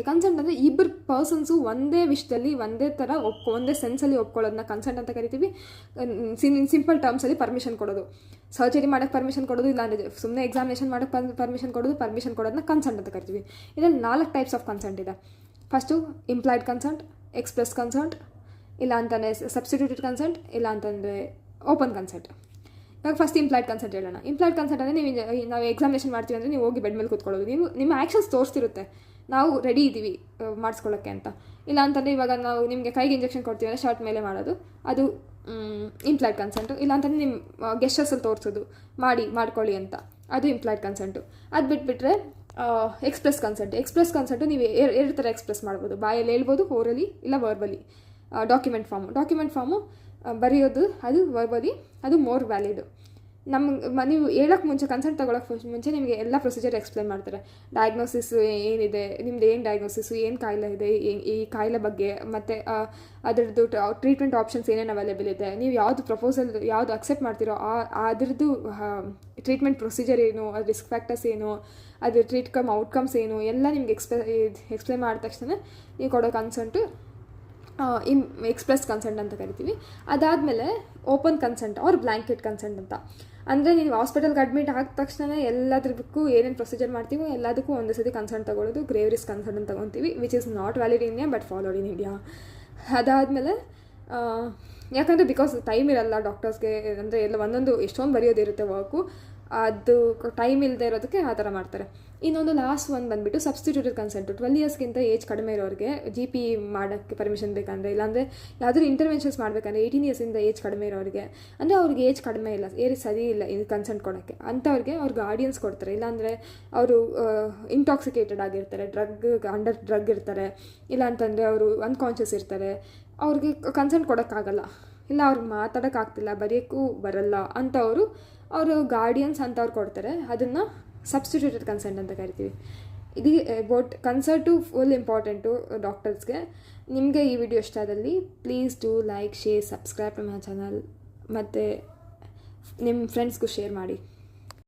Consent ಅಂದರೆ ಇಬ್ಬರು persons ಒಂದೇ ವಿಷಯದಲ್ಲಿ ಒಂದೇ ಥರ ಒಂದೇ ಸೆನ್ಸಲ್ಲಿ ಒಪ್ಕೊಳ್ಳೋದನ್ನ ಕನ್ಸೆಂಟ್ ಅಂತ ಕರಿತೀವಿ. ಸಿಂಪಲ್ ಟರ್ಮ್ಸಲ್ಲಿ ಪರ್ಮಿಷನ್ ಕೊಡೋದು, ಸರ್ಜರಿ ಮಾಡೋಕ್ಕೆ ಪರ್ಮಿಷನ್ ಕೊಡೋದು, ಇಲ್ಲಾಂದರೆ ಸುಮ್ಮನೆ ಎಕ್ಸಾಮಿನೇಷನ್ ಮಾಡೋಕ್ಕೆ ಪರ್ಮಿಷನ್ ಕೊಡೋದನ್ನ ಕನ್ಸೆಂಟ್ ಅಂತ ಕರಿತೀವಿ. ಇದರಲ್ಲಿ 4 ಟೈಪ್ಸ್ ಆಫ್ ಕನ್ಸೆಂಟ್ ಇದೆ. First employed consent, express consent, ಇಲ್ಲ ಅಂತಂದರೆ ಸಬ್ಸ್ಟಿಟ್ಯೂಟೆಡ್ ಕನ್ಸೆಂಟ್, ಇಲ್ಲ ಅಂತಂದರೆ ಓಪನ್ ಕನ್ಸೆಂಟ್. ಇವಾಗ ಫಸ್ಟ್ ಇಂಪ್ಲಾಯ್ಡ್ ಕನ್ಸೆಂಟ್ ಹೇಳೋಣ. ಇಂಪ್ಲಾಯ್ಡ್ ಕನ್ಸೆಂಟ್ ಅಂದರೆ ನಾವು ಎಕ್ಸಾಮಿನೇಷನ್ ಮಾಡ್ತೀವಿ ಅಂದರೆ ನೀವು ಹೋಗಿ ಬೆಡ್ ಮೇಲೆ ಕೂತ್ಕೊಳ್ಳೋದು, ನಿಮ್ಮ ಆ್ಯಕ್ಷನ್ಸ್ ತೋರಿಸ್ತಿರುತ್ತೆ ನಾವು ರೆಡಿ ಇದ್ದೀವಿ ಮಾಡಿಸ್ಕೊಳ್ಳೋಕ್ಕೆ ಅಂತ. ಇಲ್ಲ ಅಂತಂದರೆ ಇವಾಗ ನಾವು ನಿಮಗೆ ಕೈಗೆ ಇಂಜೆಕ್ಷನ್ ಕೊಡ್ತೀವಿ ಅಂದರೆ ಶರ್ಟ್ ಮೇಲೆ ಮಾಡೋದು, ಅದು ಇಂಪ್ಲಾಯ್ಡ್ ಕನ್ಸೆಂಟು. ಇಲ್ಲ ಅಂತಂದರೆ ನಿಮ್ಮ ಗೆಸ್ಟರ್ಸಲ್ಲಿ ತೋರಿಸೋದು ಮಾಡ್ಕೊಳ್ಳಿ ಅಂತ, ಅದು ಇಂಪ್ಲಾಯ್ಡ್ ಕನ್ಸೆಂಟು. ಅದು ಬಿಟ್ಬಿಟ್ರೆ ಎಕ್ಸ್ಪ್ರೆಸ್ ಕನ್ಸೆಂಟು ನೀವು ಎರಡು ಥರ ಎಕ್ಸ್ಪ್ರೆಸ್ ಮಾಡ್ಬೋದು. ಬಾಯಲ್ಲಿ ಹೇಳ್ಬೋದು, ಓರಲಿ ಇಲ್ಲ ವರ್ಬಲಿ. ಡಾಕ್ಯುಮೆಂಟ್ ಫಾರ್ಮು ಬರೆಯೋದು, ಅದು ವರ್ಬಲಿ, ಅದು ಮೋರ್ ವ್ಯಾಲಿಡ್. ನೀವು ಹೇಳೋಕ್ಕೆ ಮುಂಚೆ, ಕನ್ಸೆಂಟ್ ತೊಗೊಳಕ್ಕೆ ಮುಂಚೆ ನಿಮಗೆ ಎಲ್ಲ ಪ್ರೊಸೀಜರ್ ಎಕ್ಸ್ಪ್ಲೇನ್ ಮಾಡ್ತಾರೆ. ಡಯಾಗ್ನೋಸಿಸ್ ಏನಿದೆ, ನಿಮ್ದು ಏನು ಡಯಾಗ್ನೋಸಿಸು, ಏನು ಕಾಯಿಲೆ ಇದೆ, ಈ ಕಾಯಿಲೆ ಬಗ್ಗೆ, ಮತ್ತು ಅದರದ್ದು ಟ್ರೀಟ್ಮೆಂಟ್ ಆಪ್ಷನ್ಸ್ ಏನೇನು ಅವೈಲೇಬಲ್ ಇದೆ, ನೀವು ಯಾವುದು ಅಕ್ಸೆಪ್ಟ್ ಮಾಡ್ತೀರೋ ಅದರದ್ದು ಟ್ರೀಟ್ಮೆಂಟ್ ಪ್ರೊಸೀಜರ್ ಏನು, ಅದು ರಿಸ್ಕ್ ಫ್ಯಾಕ್ಟರ್ಸ್ ಏನು, ಅದು ಔಟ್ಕಮ್ಸ್ ಏನು, ಎಲ್ಲ ನಿಮ್ಗೆ ಎಕ್ಸ್ಪ್ಲೇನ್ ಮಾಡಿದ ತಕ್ಷಣ ನೀವು ಕೊಡೋ ಕನ್ಸೆಂಟು ಎಕ್ಸ್ಪ್ರೆಸ್ ಕನ್ಸೆಂಟ್ ಅಂತ ಕರಿತೀವಿ. ಅದಾದಮೇಲೆ open consent or blanket consent ಅಂತ. ಅಂದರೆ ನೀವು ಹಾಸ್ಪಿಟಲ್ಗೆ ಅಡ್ಮಿಟ್ ಆದ ತಕ್ಷಣ ಎಲ್ಲದಕ್ಕೂ ಏನೇನು ಪ್ರೊಸೀಜರ್ ಮಾಡ್ತೀವೋ ಎಲ್ಲದಕ್ಕೂ ಒಂದೇ ಸತಿ ಕನ್ಸೆಂಟ್ ತೊಗೊಳ್ಳೋದು ಗ್ರೇವ್ ರಿಸ್ಕ್ ಕನ್ಸೆಂಟ್ ಅಂತ ತೊಗೊತೀವಿ, which is not valid in India but followed in India. ಅದಾದಮೇಲೆ ಯಾಕಂದರೆ ಬಿಕಾಸ್ ಟೈಮ್ ಇರಲ್ಲ ಡಾಕ್ಟರ್ಸ್ಗೆ, ಅಂದರೆ ಎಲ್ಲ ಒಂದೊಂದು ಎಷ್ಟೊಂದು ಬರೆಯೋದಿರುತ್ತೆ ವರ್ಕು, ಅದು ಟೈಮ್ ಇಲ್ಲದೆ ಇರೋದಕ್ಕೆ ಆ ಥರ ಮಾಡ್ತಾರೆ. ಇನ್ನೊಂದು ಲಾಸ್ಟ್ ಒಂದು ಬಂದುಬಿಟ್ಟು ಸಬ್ಸ್ಟಿಟ್ಯೂಟೆಡ್ ಕನ್ಸೆಂಟು. 12 ಇಯರ್ಸ್ಗಿಂತ ಏಜ್ ಕಡಿಮೆ ಇರೋರಿಗೆ GP ಮಾಡೋಕ್ಕೆ ಪರ್ಮಿಷನ್ ಬೇಕಂದರೆ, ಇಲ್ಲಾಂದರೆ ಯಾವುದಾದ್ರು ಇಂಟರ್ವೆನ್ಷನ್ಸ್ ಮಾಡಬೇಕಂದ್ರೆ 18 ಇಯರ್ಸಿಂದ ಏಜ್ ಕಡಿಮೆ ಇರೋರಿಗೆ, ಅಂದರೆ ಅವ್ರಿಗೆ ಏಜ್ ಕಡಿಮೆ ಇಲ್ಲ, ಸರಿ ಇಲ್ಲ ಇದು ಕನ್ಸೆಂಟ್ ಕೊಡೋಕ್ಕೆ, ಅಂಥವ್ರಿಗೆ ಅವ್ರಿಗೆ ಗಾರ್ಡಿಯನ್ಸ್ ಕೊಡ್ತಾರೆ. ಇಲ್ಲಾಂದರೆ ಅವರು ಇಂಟಾಕ್ಸಿಕೇಟೆಡ್ ಆಗಿರ್ತಾರೆ, ಡ್ರಗ್ ಇರ್ತಾರೆ, ಇಲ್ಲ ಅಂತಂದರೆ ಅವರು ಅನ್ಕಾನ್ಷಿಯಸ್ ಇರ್ತಾರೆ, ಅವ್ರಿಗೆ ಕನ್ಸೆಂಟ್ ಕೊಡೋಕ್ಕಾಗಲ್ಲ, ಇಲ್ಲ ಅವ್ರಿಗೆ ಮಾತಾಡೋಕ್ಕಾಗ್ತಿಲ್ಲ, ಬರೆಯೋಕ್ಕೂ ಬರಲ್ಲ ಅಂಥವರು ಅವರು ಗಾರ್ಡಿಯನ್ಸ್ ಅಂತವ್ರು ಕೊಡ್ತಾರೆ. ಅದನ್ನು ಸಬ್ಸ್ಟಿಟ್ಯೂಟೆಡ್ ಕನ್ಸೆಂಟ್ ಅಂತ ಕರಿತೀವಿ. ಇದು ಕನ್ಸೆಂಟು ಫುಲ್ ಇಂಪಾರ್ಟೆಂಟು ಡಾಕ್ಟರ್ಸ್ಗೆ. ನಿಮಗೆ ಈ ವಿಡಿಯೋ ಇಷ್ಟ ಆದಲ್ಲಿ please do like, share, subscribe to my channel, ಮತ್ತು ನಿಮ್ಮ ಫ್ರೆಂಡ್ಸ್ಗೂ ಶೇರ್ ಮಾಡಿ.